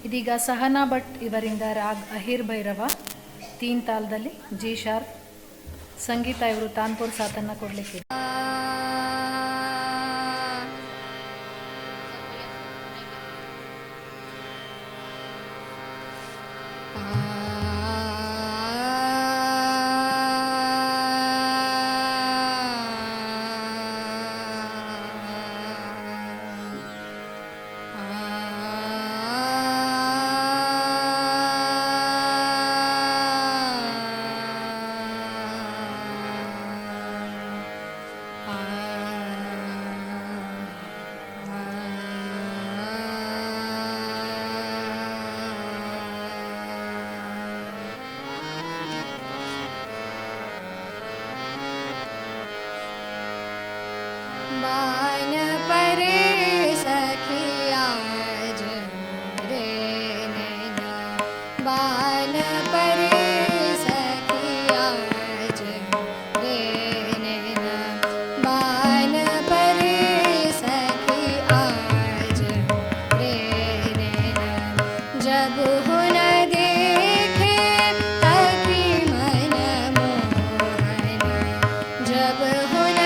ಇದೀಗ ಸಹನಾ ಭಟ್ ಇವರಿಂದ raag Ahir Bhairava 3 ತಾಳದಲ್ಲಿ G sharp. ಸಂಗೀತ ಇವರು ತಾನ್ಪುರ್ ಸಾತನ್ನ ಕೊಡಲಿಕ್ಕೆ. बान परे सखिया रे नैना, बान परे सखिया रे नैना, बान परे सखिया रे नैना, जब हुन देखे तभी मन मोहना, जब हुन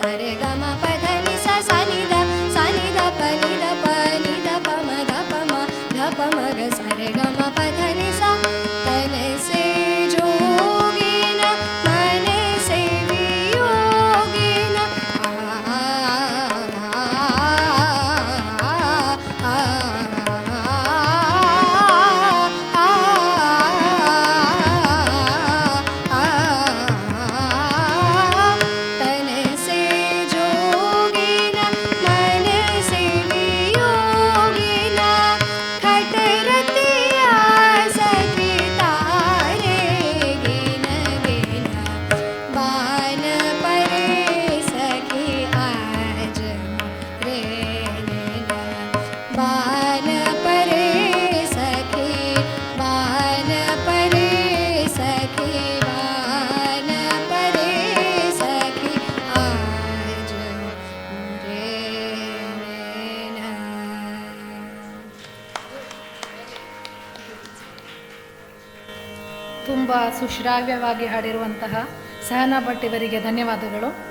ಸರೆ ಗಮ ಪಧ ನಿ ಸ ಸ ನಿ ದ ಪ ನಿ ದ ಪ ನಿ ದ ಪ ಮ ದ ಪ ಮ ಧ ಪ ಮ ಗ ಸರೆ ಗಮ ಪಧ ನಿ ಸ ತನ ಸೆ ಜೋಗಿನ ಮನ ಸೆ ವಿಯೋಗಿನ तन से जोगिन मन से वियोगिन खटरतिया सखी तारे गिन गिन बान परे सखी आज रे नैना बान परे सखी बान परे सखी बान परे सखी आज रे नैना ತುಂಬ ಸುಶ್ರಾವ್ಯವಾಗಿ ಹಾಡಿರುವಂತಹ ಸಹನಾ ಭಟ್ ಇವರಿಗೆ ಧನ್ಯವಾದಗಳು.